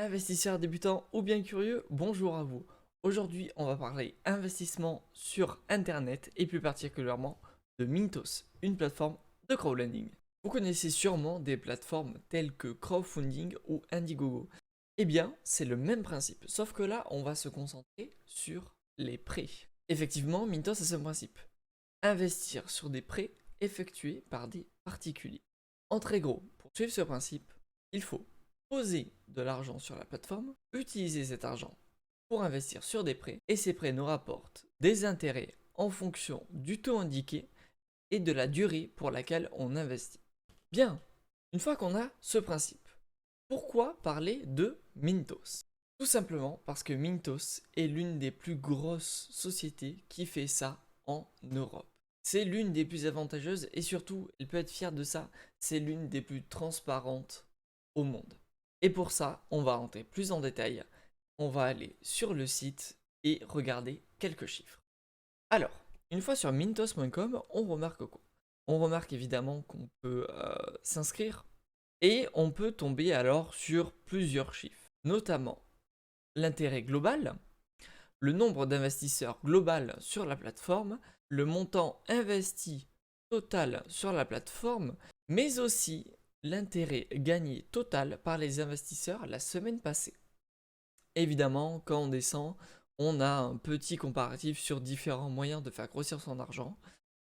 Investisseurs débutants ou bien curieux, bonjour à vous. Aujourd'hui, on va parler investissement sur Internet et plus particulièrement de Mintos, une plateforme de crowdlending. Vous connaissez sûrement des plateformes telles que Crowdfunding ou Indiegogo. Eh bien, c'est le même principe, sauf que là, on va se concentrer sur les prêts. Effectivement, Mintos a ce principe. Investir sur des prêts effectués par des particuliers. En très gros, pour suivre ce principe, il faut poser de l'argent sur la plateforme, utiliser cet argent pour investir sur des prêts, et ces prêts nous rapportent des intérêts en fonction du taux indiqué et de la durée pour laquelle on investit. Bien, une fois qu'on a ce principe, pourquoi parler de Mintos? Tout simplement parce que Mintos est l'une des plus grosses sociétés qui fait ça en Europe. C'est l'une des plus avantageuses et surtout, elle peut être fière de ça, c'est l'une des plus transparentes au monde. Et pour ça, on va rentrer plus en détail. On va aller sur le site et regarder quelques chiffres. Alors, une fois sur mintos.com, on remarque quoi? On remarque évidemment qu'on peut s'inscrire et on peut tomber alors sur plusieurs chiffres, notamment l'intérêt global, le nombre d'investisseurs global sur la plateforme, le montant investi total sur la plateforme, mais aussi l'intérêt gagné total par les investisseurs la semaine passée. Évidemment, quand on descend, on a un petit comparatif sur différents moyens de faire grossir son argent.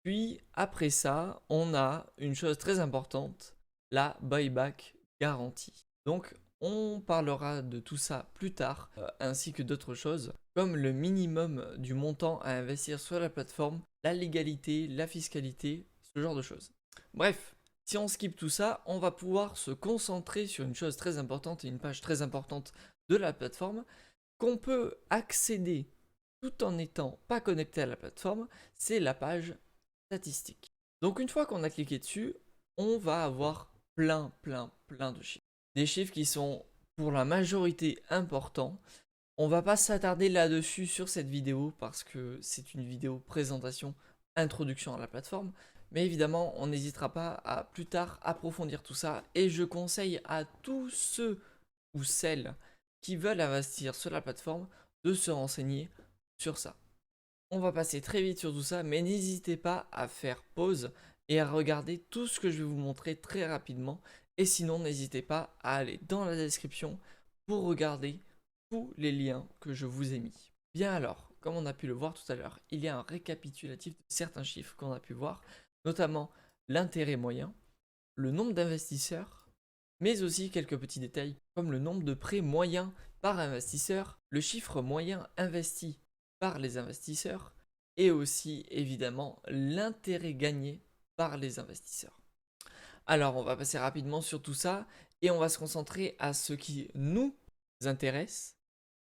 Puis après ça, on a une chose très importante, la buyback garantie. Donc on parlera de tout ça plus tard, ainsi que d'autres choses, comme le minimum du montant à investir sur la plateforme, la légalité, la fiscalité, ce genre de choses. Bref, si on skip tout ça, on va pouvoir se concentrer sur une chose très importante et une page très importante de la plateforme, qu'on peut accéder tout en n'étant pas connecté à la plateforme, c'est la page statistiques. Donc une fois qu'on a cliqué dessus, on va avoir plein de chiffres. Des chiffres qui sont pour la majorité importants. On va pas s'attarder là-dessus sur cette vidéo parce que c'est une vidéo présentation, introduction à la plateforme. Mais évidemment, on n'hésitera pas à plus tard approfondir tout ça. Et je conseille à tous ceux ou celles qui veulent investir sur la plateforme de se renseigner sur ça. On va passer très vite sur tout ça, mais n'hésitez pas à faire pause et à regarder tout ce que je vais vous montrer très rapidement. Et sinon, n'hésitez pas à aller dans la description pour regarder tous les liens que je vous ai mis. Bien alors, comme on a pu le voir tout à l'heure, il y a un récapitulatif de certains chiffres qu'on a pu voir, notamment l'intérêt moyen, le nombre d'investisseurs, mais aussi quelques petits détails comme le nombre de prêts moyens par investisseur, le chiffre moyen investi par les investisseurs et aussi évidemment l'intérêt gagné par les investisseurs. Alors on va passer rapidement sur tout ça et on va se concentrer à ce qui nous intéresse,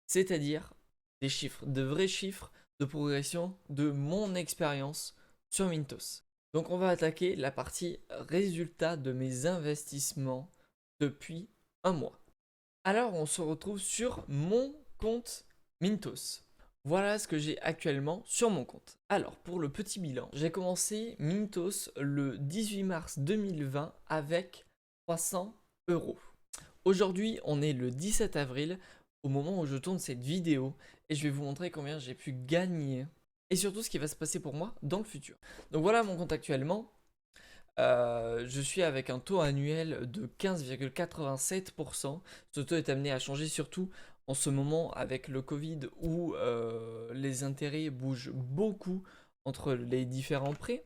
c'est-à-dire des chiffres, de vrais chiffres de progression de mon expérience sur Mintos. Donc on va attaquer la partie résultat de mes investissements depuis un mois. Alors on se retrouve sur mon compte Mintos. Voilà ce que j'ai actuellement sur mon compte. Alors pour le petit bilan, j'ai commencé Mintos le 18 mars 2020 avec 300 euros. Aujourd'hui on est le 17 avril au moment où je tourne cette vidéo et je vais vous montrer combien j'ai pu gagner et surtout ce qui va se passer pour moi dans le futur. Donc voilà mon compte actuellement. Je suis avec un taux annuel de 15,87%. Ce taux est amené à changer surtout en ce moment avec le Covid où les intérêts bougent beaucoup entre les différents prêts.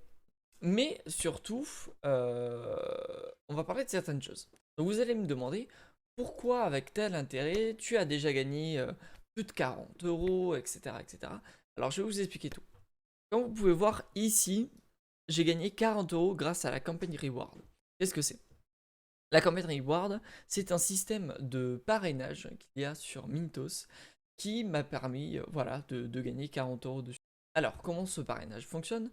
Mais surtout, on va parler de certaines choses. Donc vous allez me demander pourquoi avec tel intérêt tu as déjà gagné plus de 40 euros, etc., etc. Alors je vais vous expliquer tout. Comme vous pouvez voir ici, j'ai gagné 40 euros grâce à la campagne Reward. Qu'est-ce que c'est? La campagne Reward, c'est un système de parrainage qu'il y a sur Mintos qui m'a permis voilà, de gagner 40 euros dessus. Alors, comment ce parrainage fonctionne?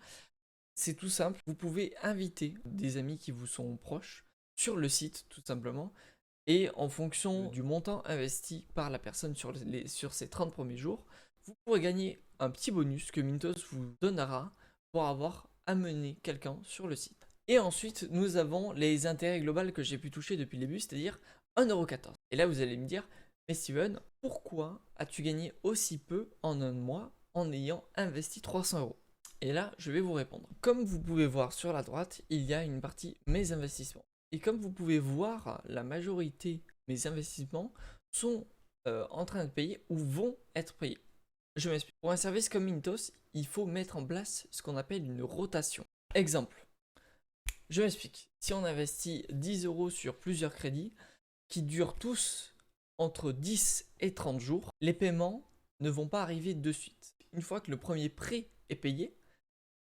C'est tout simple, vous pouvez inviter des amis qui vous sont proches sur le site tout simplement et en fonction du montant investi par la personne sur ces 30 premiers jours, vous pourrez gagner un petit bonus que Mintos vous donnera pour avoir amené quelqu'un sur le site. Et ensuite, nous avons les intérêts globaux que j'ai pu toucher depuis le début, c'est-à-dire 1,14€. Et là, vous allez me dire, Mais Steven, pourquoi as-tu gagné aussi peu en un mois en ayant investi 300 €? Et là, je vais vous répondre. Comme vous pouvez voir sur la droite, il y a une partie mes investissements. Et comme vous pouvez voir, la majorité de mes investissements sont en train de payer ou vont être payés. Je m'explique. Pour un service comme Mintos, il faut mettre en place ce qu'on appelle une rotation. Exemple, je m'explique. Si on investit 10 € sur plusieurs crédits qui durent tous entre 10 et 30 jours, les paiements ne vont pas arriver de suite. Une fois que le premier prêt est payé,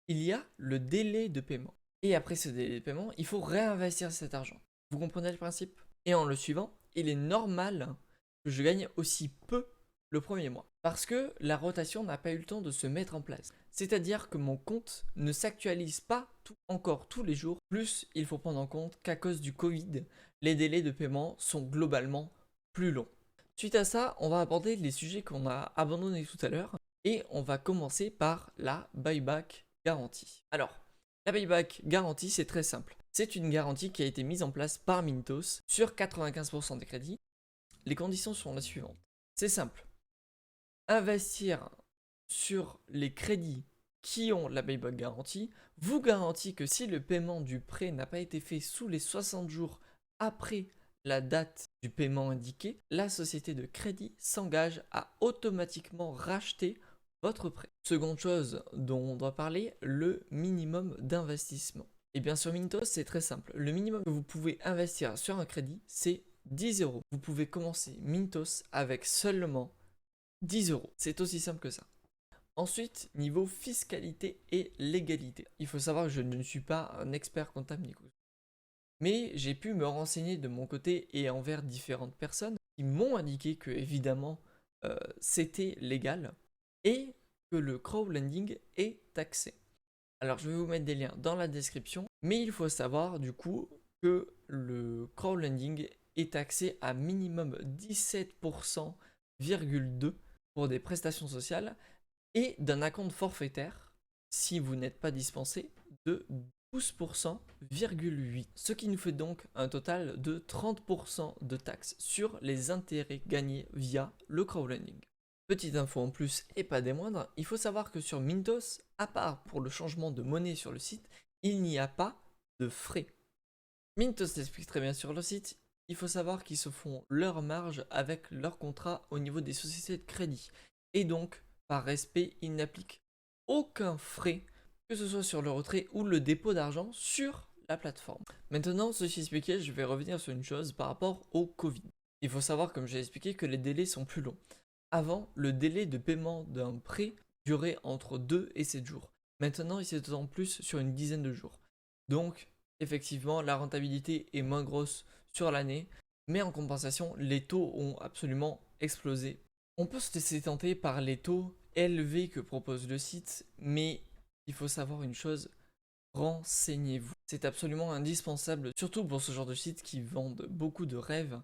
il y a le délai de paiement. Et après ce délai de paiement, il faut réinvestir cet argent. Vous comprenez le principe? Et en le suivant, il est normal que je gagne aussi peu le premier mois. Parce que la rotation n'a pas eu le temps de se mettre en place. C'est-à-dire que mon compte ne s'actualise pas encore tous les jours. Plus, il faut prendre en compte qu'à cause du Covid, les délais de paiement sont globalement plus longs. Suite à ça, on va aborder les sujets qu'on a abandonnés tout à l'heure. Et on va commencer par la buyback garantie. Alors, la buyback garantie, c'est très simple. C'est une garantie qui a été mise en place par Mintos sur 95% des crédits. Les conditions sont les suivantes. C'est simple. Investir sur les crédits qui ont la buyback garantie vous garantit que si le paiement du prêt n'a pas été fait sous les 60 jours après la date du paiement indiqué, la société de crédit s'engage à automatiquement racheter votre prêt. Seconde chose dont on doit parler, le minimum d'investissement. Et bien sur Mintos, c'est très simple. Le minimum que vous pouvez investir sur un crédit, c'est 10 €. Vous pouvez commencer Mintos avec seulement 10 €. C'est aussi simple que ça. Ensuite, niveau fiscalité et légalité. Il faut savoir que je ne suis pas un expert comptable ni quoi. Mais j'ai pu me renseigner de mon côté et envers différentes personnes qui m'ont indiqué que évidemment c'était légal et que le crowdlending est taxé. Alors je vais vous mettre des liens dans la description, mais il faut savoir du coup que le crowdlending est taxé à minimum 17,2% pour des prestations sociales et d'un acompte forfaitaire, si vous n'êtes pas dispensé, de 12,8%, ce qui nous fait donc un total de 30% de taxes sur les intérêts gagnés via le crowdlending. Petite info en plus et pas des moindres, il faut savoir que sur Mintos, à part pour le changement de monnaie sur le site, il n'y a pas de frais. Mintos l'explique très bien sur le site, il faut savoir qu'ils se font leur marge avec leur contrat au niveau des sociétés de crédit. Et donc, par respect, ils n'appliquent aucun frais, que ce soit sur le retrait ou le dépôt d'argent sur la plateforme. Maintenant, ceci expliqué, je vais revenir sur une chose par rapport au Covid. Il faut savoir, comme j'ai expliqué, que les délais sont plus longs. Avant, le délai de paiement d'un prêt durait entre 2 et 7 jours. Maintenant, il s'étend plus sur une dizaine de jours. Donc, effectivement, la rentabilité est moins grosse sur l'année, mais en compensation, les taux ont absolument explosé. On peut se laisser tenter par les taux élevés que propose le site, mais il faut savoir une chose, renseignez-vous. C'est absolument indispensable, surtout pour ce genre de sites qui vendent beaucoup de rêves,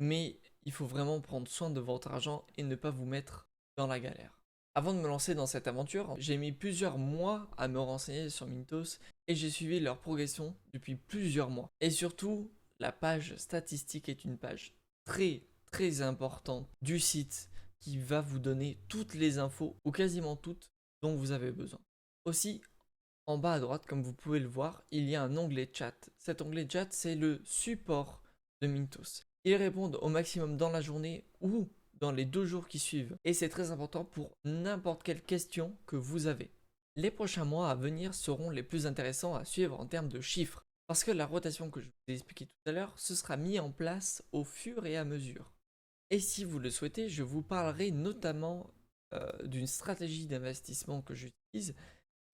mais il faut vraiment prendre soin de votre argent et ne pas vous mettre dans la galère. Avant de me lancer dans cette aventure, j'ai mis plusieurs mois à me renseigner sur Mintos et j'ai suivi leur progression depuis plusieurs mois. Et surtout, la page statistique est une page très importante du site qui va vous donner toutes les infos, ou quasiment toutes, dont vous avez besoin. Aussi, en bas à droite, comme vous pouvez le voir, il y a un onglet chat. Cet onglet chat, c'est le support de Mintos. Ils répondent au maximum dans la journée ou dans les 2 jours qui suivent. Et c'est très important pour n'importe quelle question que vous avez. Les prochains mois à venir seront les plus intéressants à suivre en termes de chiffres. Parce que la rotation que je vous ai expliqué tout à l'heure, ce sera mis en place au fur et à mesure. Et si vous le souhaitez, je vous parlerai notamment d'une stratégie d'investissement que j'utilise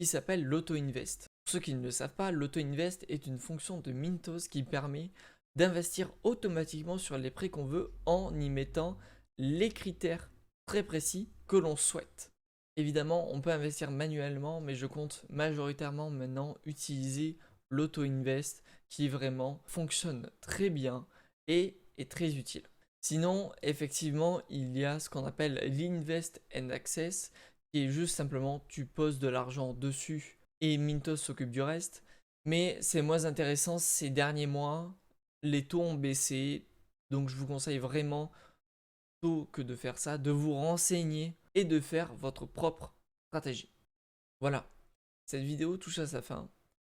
qui s'appelle l'auto-invest. Pour ceux qui ne le savent pas, l'auto-invest est une fonction de Mintos qui permet d'investir automatiquement sur les prêts qu'on veut en y mettant les critères très précis que l'on souhaite. Évidemment, on peut investir manuellement, mais je compte majoritairement maintenant utiliser l'auto-invest qui vraiment fonctionne très bien et est très utile. Sinon, effectivement, il y a ce qu'on appelle l'Invest and Access, qui est juste simplement tu poses de l'argent dessus et Mintos s'occupe du reste. Mais c'est moins intéressant ces derniers mois. Les taux ont baissé, donc je vous conseille vraiment plutôt que de faire ça, de vous renseigner et de faire votre propre stratégie. Voilà, cette vidéo touche à sa fin.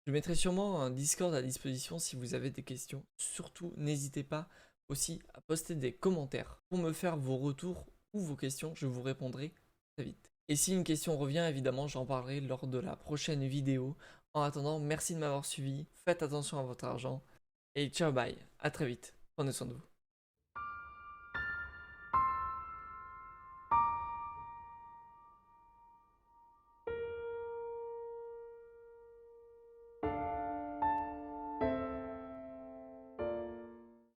Je mettrai sûrement un Discord à disposition si vous avez des questions. Surtout, n'hésitez pas aussi à poster des commentaires pour me faire vos retours ou vos questions. Je vous répondrai très vite. Et si une question revient, évidemment, j'en parlerai lors de la prochaine vidéo. En attendant, merci de m'avoir suivi. Faites attention à votre argent. Et ciao, bye. À très vite. Prenez soin de vous.